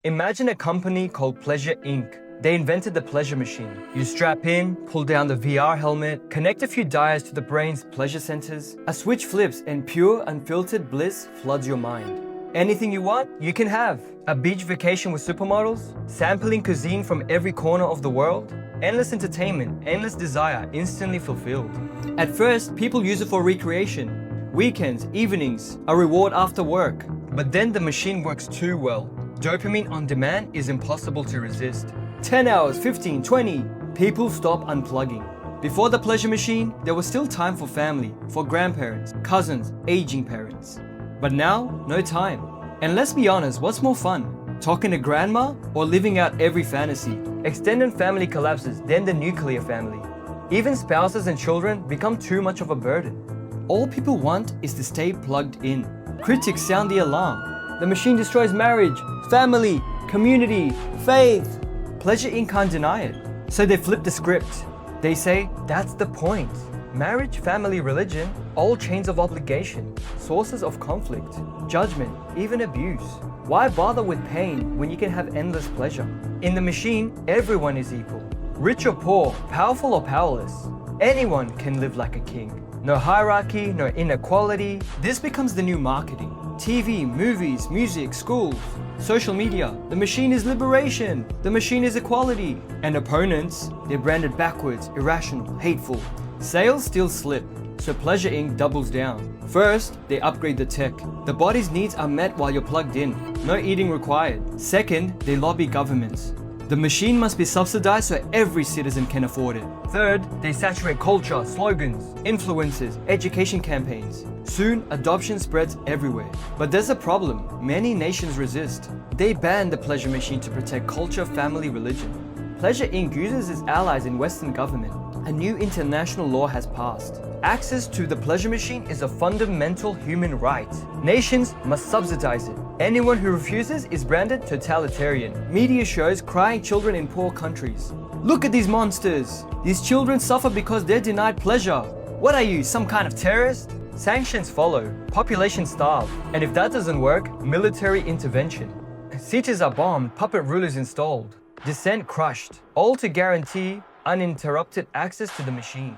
Imagine a company called Pleasure Inc. They invented the pleasure machine. You strap in, pull down the VR helmet, connect a few dials to the brain's pleasure centers. A switch flips and pure, unfiltered bliss floods your mind. Anything you want, you can have. A beach vacation with supermodels, sampling cuisine from every corner of the world, endless entertainment, endless desire, instantly fulfilled. At first, people use it for recreation. Weekends, evenings, a reward after work. But then the machine works too well. Dopamine on demand is impossible to resist. 10 hours, 15, 20, people stop unplugging. Before the pleasure machine, there was still time for family, for grandparents, cousins, aging parents. But now, no time. And let's be honest, what's more fun? Talking to grandma or living out every fantasy? Extended family collapses, then the nuclear family. Even spouses and children become too much of a burden. All people want is to stay plugged in. Critics sound the alarm. The machine destroys marriage, family, community, faith. Pleasure Inc. can't deny it. So they flip the script. They say, that's the point. Marriage, family, religion, all chains of obligation, sources of conflict, judgment, even abuse. Why bother with pain when you can have endless pleasure? In the machine, everyone is equal. Rich or poor, powerful or powerless. Anyone can live like a king. No hierarchy, no inequality. This becomes the new marketing. TV, movies, music, schools, social media. The machine is liberation. The machine is equality. And opponents, they're branded backwards, irrational, hateful. Sales still slip, so Pleasure Inc. doubles down. First, they upgrade the tech. The body's needs are met while you're plugged in. No eating required. Second, they lobby governments. The machine must be subsidized so every citizen can afford it. Third, they saturate culture, slogans, influencers, education campaigns. Soon, adoption spreads everywhere. But there's a problem. Many nations resist. They ban the pleasure machine to protect culture, family, religion. Pleasure Inc. uses its allies in Western government. A new international law has passed. Access to the pleasure machine is a fundamental human right. Nations must subsidize it. Anyone who refuses is branded totalitarian. Media shows crying children in poor countries. Look at these monsters. These children suffer because they're denied pleasure. What are you, some kind of terrorist? Sanctions follow. Population starve. And if that doesn't work, military intervention. Cities are bombed, puppet rulers installed. Dissent crushed. All to guarantee uninterrupted access to the machine.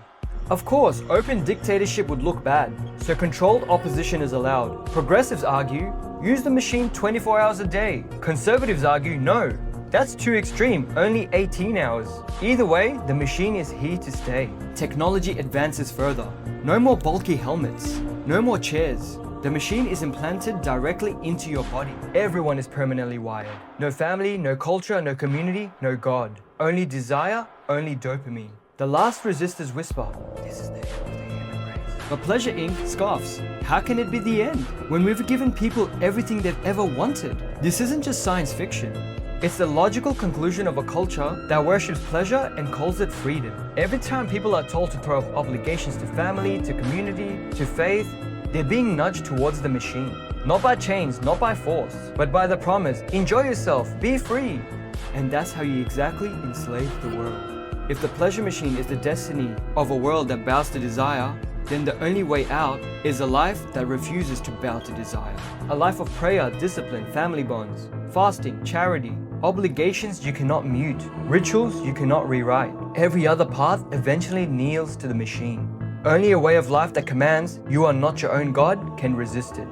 Of course, open dictatorship would look bad, so controlled opposition is allowed. Progressives argue, use the machine 24 hours a day. Conservatives argue, no, that's too extreme, only 18 hours. Either way, the machine is here to stay. Technology advances further. No more bulky helmets, no more chairs. The machine is implanted directly into your body. Everyone is permanently wired. No family, no culture, no community, no God. Only desire, only dopamine. The last resistors whisper, this is the end of the human race. But Pleasure Inc. scoffs, how can it be the end when we've given people everything they've ever wanted? This isn't just science fiction. It's the logical conclusion of a culture that worships pleasure and calls it freedom. Every time people are told to throw up obligations to family, to community, to faith, they're being nudged towards the machine. Not by chains, not by force, but by the promise, enjoy yourself, be free. And that's how you exactly enslave the world. If the pleasure machine is the destiny of a world that bows to desire, then the only way out is a life that refuses to bow to desire. A life of prayer, discipline, family bonds, fasting, charity, obligations you cannot mute, rituals you cannot rewrite. Every other path eventually kneels to the machine. Only a way of life that commands you are not your own God can resist it.